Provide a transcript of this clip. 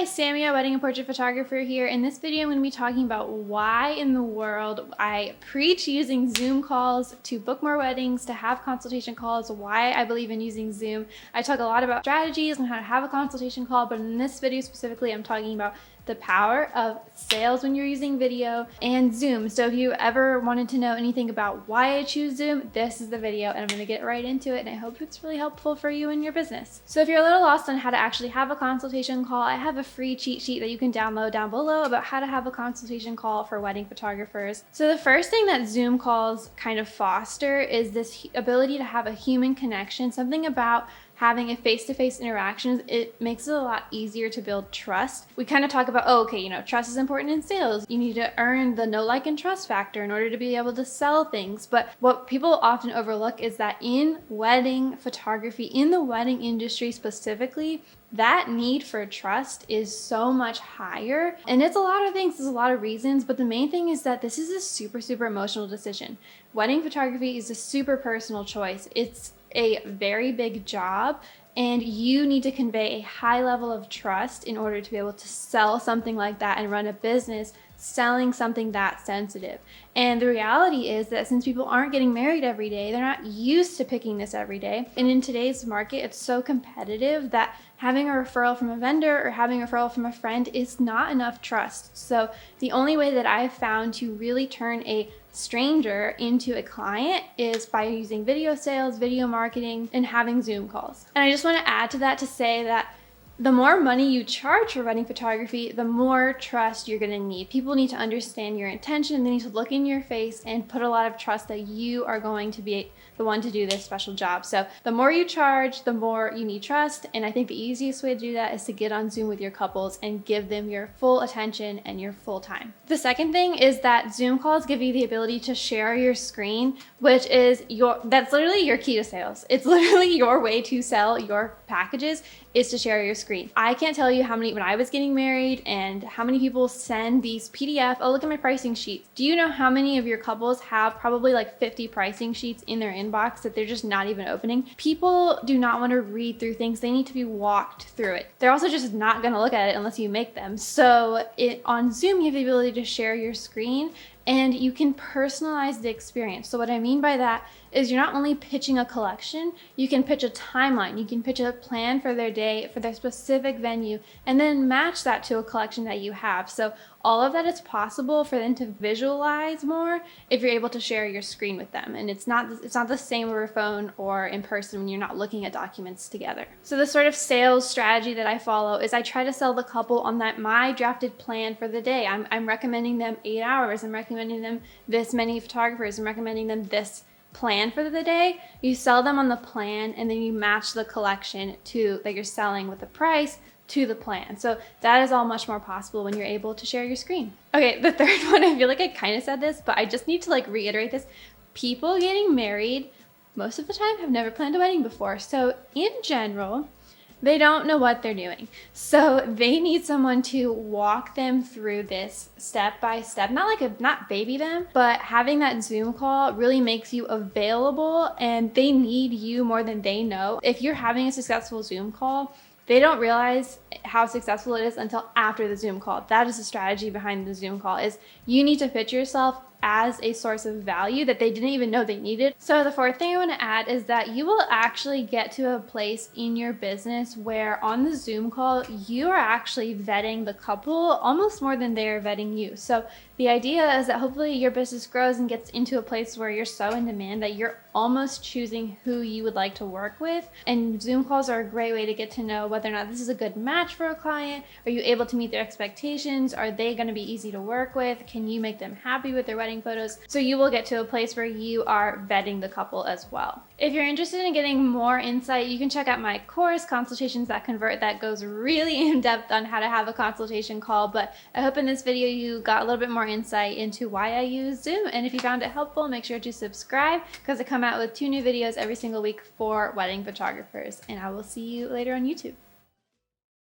Samia, wedding and portrait photographer here. In this video, I'm going to be talking about why in the world I preach using Zoom calls to book more weddings, to have consultation calls, why I believe in using Zoom. I talk a lot about strategies and how to have a consultation call, but in this video specifically, I'm talking about the power of sales when you're using video and Zoom. So if you ever wanted to know anything about why I choose Zoom, this is the video and I'm going to get right into it, and I hope it's really helpful for you and your business. So if you're a little lost on how to actually have a consultation call, I have a free cheat sheet that you can download down below about how to have a consultation call for wedding photographers. So the first thing that Zoom calls kind of foster is this ability to have a human connection, something about having a face-to-face interactions. It makes it a lot easier to build trust. We kind of talk about, oh, okay, trust is important in sales. You need to earn the know, like, and trust factor in order to be able to sell things. But what people often overlook is that in wedding photography, in the wedding industry specifically, that need for trust is so much higher. And it's a lot of things, there's a lot of reasons, but the main thing is that this is a super emotional decision. Wedding photography is a super personal choice. It's a very big job, and you need to convey a high level of trust in order to be able to sell something like that and run a business selling something that sensitive. And the reality is that since people aren't getting married every day, they're not used to picking this every day. And in today's market, it's so competitive that having a referral from a vendor or having a referral from a friend is not enough trust. So the only way that I've found to really turn a stranger into a client is by using video sales, video marketing, and having Zoom calls. And I just want to add to that to say that the more money you charge for wedding photography, the more trust you're going to need. People need to understand your intention, and they need to look in your face and put a lot of trust that you are going to be the one to do this special job. So the more you charge, the more you need trust. And I think the easiest way to do that is to get on Zoom with your couples and give them your full attention and your full time. The second thing is that Zoom calls give you the ability to share your screen, which is that's literally your key to sales. It's literally your way to sell your packages, is to share your screen. I can't tell you how many, when I was getting married, and how many people send these PDF, oh, look at my pricing sheets. Do you know how many of your couples have probably like 50 pricing sheets in their inbox that they're just not even opening? People do not want to read through things. They need to be walked through it. They're also just not going to look at it unless you make them. So on Zoom, you have the ability to share your screen, and you can personalize the experience. So what I mean by that is you're not only pitching a collection, you can pitch a timeline, you can pitch a plan for their day, for their specific venue, and then match that to a collection that you have. So all of that is possible for them to visualize more if you're able to share your screen with them. And it's not the same over phone or in person when you're not looking at documents together. So the sort of sales strategy that I follow is I try to sell the couple on my drafted plan for the day. I'm recommending them 8 hours. I'm recommending them this many photographers. I'm recommending them this plan for the day. You sell them on the plan, and then you match the collection that you're selling with the price to the plan. So that is all much more possible when you're able to share your screen. Okay, the third one, I feel like I kind of said this, but I just need to reiterate this. People getting married most of the time have never planned a wedding before. So in general, they don't know what they're doing. So they need someone to walk them through this step by step, not baby them, but having that Zoom call really makes you available, and they need you more than they know. If you're having a successful Zoom call, they don't realize how successful it is until after the Zoom call. That is the strategy behind the Zoom call, is you need to pitch yourself as a source of value that they didn't even know they needed. So the fourth thing I want to add is that you will actually get to a place in your business where on the Zoom call, you are actually vetting the couple almost more than they're vetting you. So the idea is that hopefully your business grows and gets into a place where you're so in demand that you're almost choosing who you would like to work with. And Zoom calls are a great way to get to know whether or not this is a good match for a client. Are you able to meet their expectations? Are they going to be easy to work with? Can you make them happy with their wedding photos? So you will get to a place where you are vetting the couple as well. If you're interested in getting more insight, you can check out my course, Consultations That Convert, that goes really in depth on how to have a consultation call. But I hope in this video you got a little bit more insight into why I use Zoom. And if you found it helpful, make sure to subscribe, because I come out with 2 new videos every single week for wedding photographers. And I will see you later on YouTube.